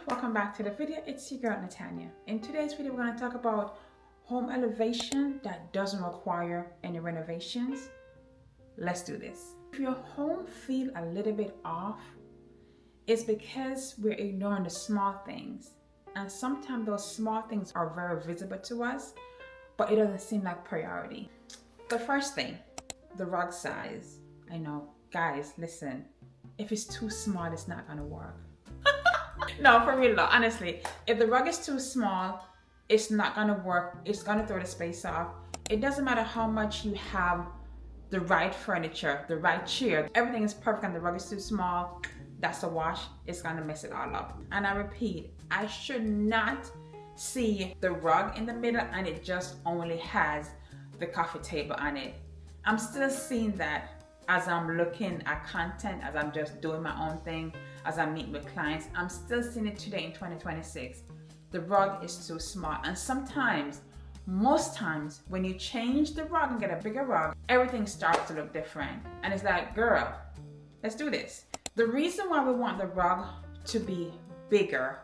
welcome back to the video. It's your girl Natanya. In today's video we're going to talk about home elevation that doesn't require any renovations. Let's do this. If your home feels a little bit off, it's because we're ignoring the small things, and sometimes those small things are very visible to us, but it doesn't seem like priority. The first thing, the rug size. I know, guys, listen, if it's too small, it's not going to work. No, for real though, honestly, if the rug is too small, it's not gonna work. It's gonna throw the space off. It doesn't matter how much you have the right furniture, the right chair, everything is perfect and the rug is too small, that's a wash. It's gonna mess it all up. And I repeat, I should not see the rug in the middle and it just only has the coffee table on it. I'm still seeing that as I'm looking at content, as I'm just doing my own thing, as I'm meeting with clients. I'm still seeing it today in 2026. The rug is too small. And sometimes, most times, when you change the rug and get a bigger rug, everything starts to look different. And it's like, girl, let's do this. The reason why we want the rug to be bigger,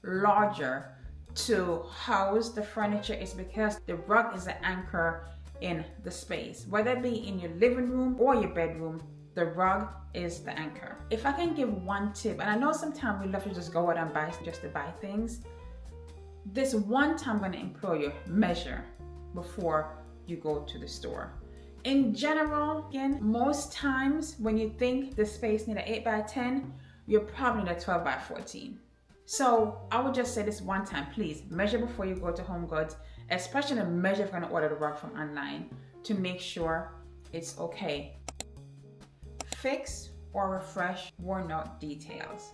larger, to house the furniture is because the rug is the anchor in the space. Whether it be in your living room or your bedroom, the rug is the anchor. If I can give one tip, and I know sometimes we love to just go out and buy just to buy things, this one time I'm going to implore you, measure before you go to the store. In general, again, most times when you think the space need an 8 by 10, you're probably need a 12 by 14. So I would just say this one time, please measure before you go to Home Goods, especially measure if you're going to order the rug from online to make sure it's okay. Fix or refresh worn out details.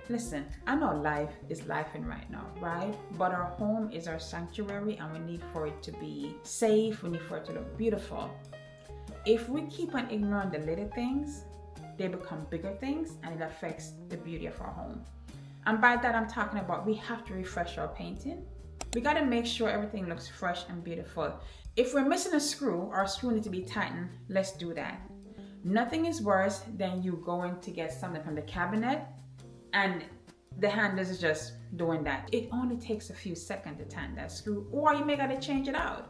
Listen, I know life is lifing right now, right? But our home is our sanctuary and we need for it to be safe, we need for it to look beautiful. If we keep on ignoring the little things, they become bigger things and it affects the beauty of our home. And by that I'm talking about we have to refresh our painting. We got to make sure everything looks fresh and beautiful. If we're missing a screw, our screw needs to be tightened, let's do that. Nothing is worse than you going to get something from the cabinet and the handles is just doing that. It only takes a few seconds to tighten that screw, or you may gotta change it out.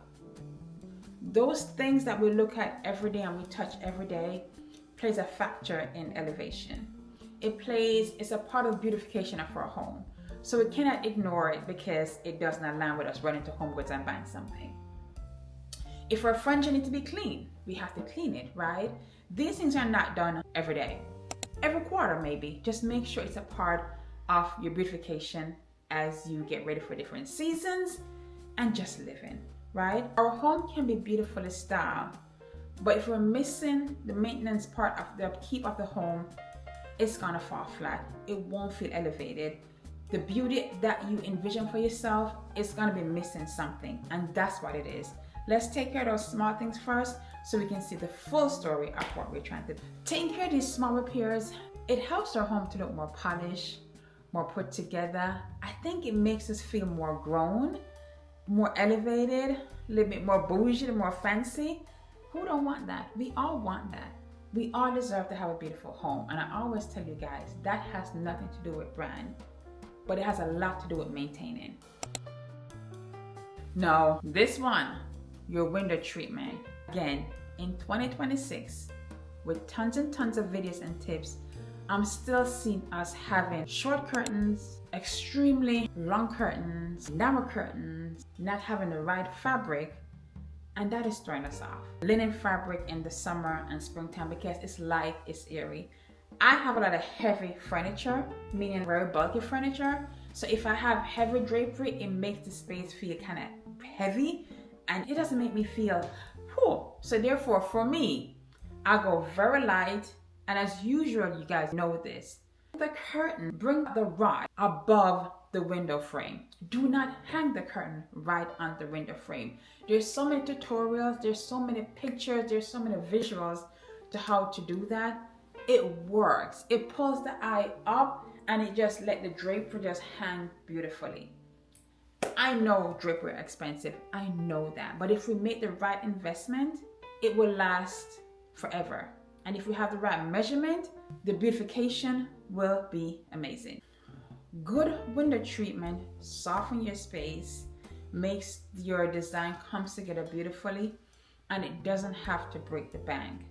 Those things that we look at every day and we touch every day plays a factor in elevation. It's a part of beautification of our home. So we cannot ignore it because it doesn't align with us running to Home Goods and buying something. If our furniture needs to be clean, we have to clean it, right? These things are not done every day. Every quarter maybe. Just make sure it's a part of your beautification as you get ready for different seasons and just living, right? Our home can be beautifully styled, but if we're missing the maintenance part of the upkeep of the home, it's gonna fall flat. It won't feel elevated. The beauty that you envision for yourself is gonna be missing something, and that's what it is. Let's take care of those small things first so we can see the full story of what we're trying to do. Taking care of these small repairs, it helps our home to look more polished, more put together. I think it makes us feel more grown, more elevated, a little bit more bougie, more fancy. Who don't want that? We all want that. We all deserve to have a beautiful home. And I always tell you guys, that has nothing to do with brand, but it has a lot to do with maintaining. Now, this one, your window treatment. Again, in 2026, with tons and tons of videos and tips, I'm still seeing us having short curtains, extremely long curtains, narrow curtains, not having the right fabric, and that is throwing us off. Linen fabric in the summer and springtime because it's light, it's airy. I have a lot of heavy furniture, meaning very bulky furniture. So if I have heavy drapery, it makes the space feel kind of heavy and it doesn't make me feel, whew. So therefore, for me, I go very light. And as usual, you guys know this. The curtain, bring the rod above the window frame. Do not hang the curtain right on the window frame. There's so many tutorials, there's so many pictures, there's so many visuals to how to do that. It works. It pulls the eye up and it just let the drapery just hang beautifully. I know drapery are expensive, I know that. But if we make the right investment, it will last forever. And if we have the right measurement, the beautification will be amazing. Good window treatment softens your space, makes your design comes together beautifully, and it doesn't have to break the bank.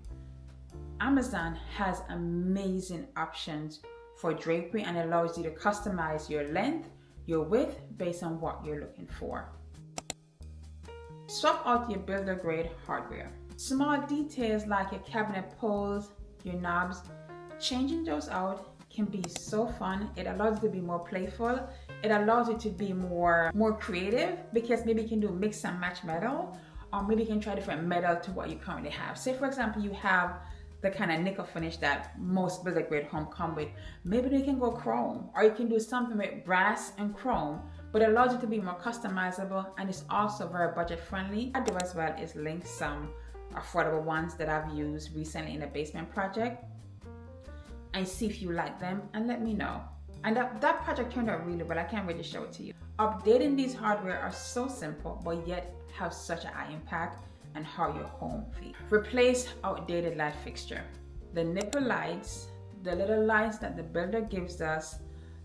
Amazon has amazing options for drapery and allows you to customize your length, your width based on what you're looking for. Swap out your builder grade hardware. Small details like your cabinet pulls, your knobs, changing those out can be so fun. It allows you to be more playful. It allows you to be more creative, because maybe you can do mix and match metal, or maybe you can try different metal to what you currently have. Say for example, you have the kind of nickel finish that most builder grade home come with. Maybe they can go chrome, or you can do something with brass and chrome, but it allows you to be more customizable, and it's also very budget friendly. What I do as well is link some affordable ones that I've used recently in a basement project, and see if you like them and let me know. And that project turned out really well. I can't really show it to you. Updating these hardware are so simple, but yet have such a high impact on how your home feels. Replace outdated light fixture. The nipple lights, the little lights that the builder gives us,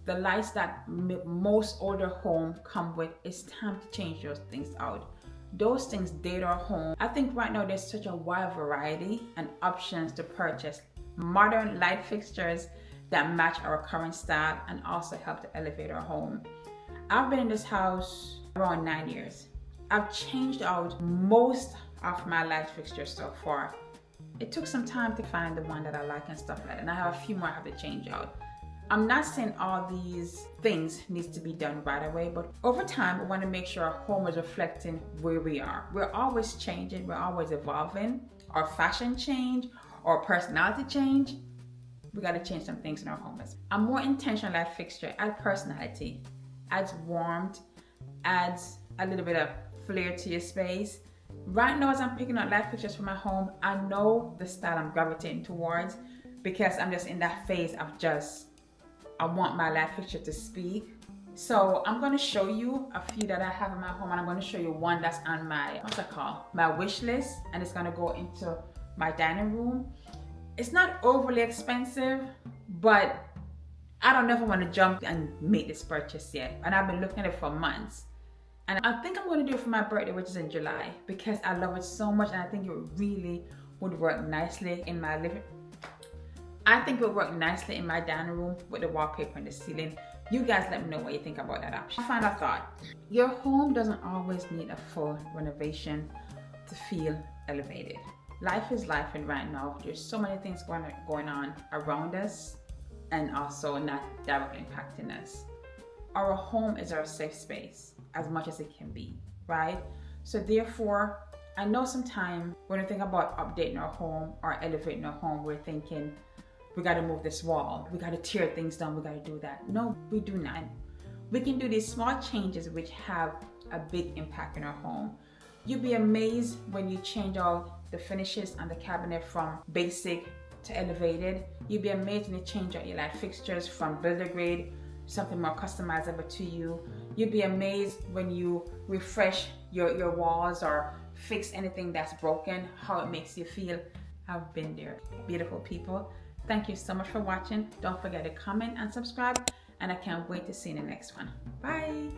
the lights that most older homes come with, it's time to change those things out. Those things date our home. I think right now there's such a wide variety and options to purchase modern light fixtures that match our current style and also help to elevate our home. I've been in this house around 9 years. I've changed out most of my light fixtures so far. It took some time to find the one that I like and stuff like that, and I have a few more I have to change out. I'm not saying all these things needs to be done right away, but over time, we want to make sure our home is reflecting where we are. We're always changing, we're always evolving. Our fashion change, our personality change. We got to change some things in our homes. A more intentional light fixture adds personality, adds warmth, adds a little bit of flair to your space. Right now, as I'm picking out light fixtures for my home, I know the style I'm gravitating towards, because I'm just in that phase of I want my light fixture to speak. So I'm going to show you a few that I have in my home, and I'm going to show you one that's on my, my wish list, and it's going to go into my dining room. It's not overly expensive, but I don't know if I want to jump and make this purchase yet. And I've been looking at it for months. And I think I'm going to do it for my birthday, which is in July, because I love it so much, and I think it really would work nicely in my living. I think it would work nicely in my dining room with the wallpaper and the ceiling. You guys let me know what you think about that option. Final thought. Your home doesn't always need a full renovation to feel elevated. Life is life, and right now there's so many things going on around us and also not directly impacting us. Our home is our safe space as much as it can be, right? So therefore, I know sometimes when we think about updating our home or elevating our home, we're thinking, we got to move this wall, we got to tear things down, we got to do that. No, we do not. We can do these small changes which have a big impact in our home. You'll be amazed when you change out the finishes on the cabinet from basic to elevated. You'll be amazed when you change out your light fixtures from builder grade, something more customizable to you. You'll be amazed when you refresh your walls or fix anything that's broken, how it makes you feel. I've been there. Beautiful people. Thank you so much for watching. Don't forget to comment and subscribe, and I can't wait to see you in the next one. Bye.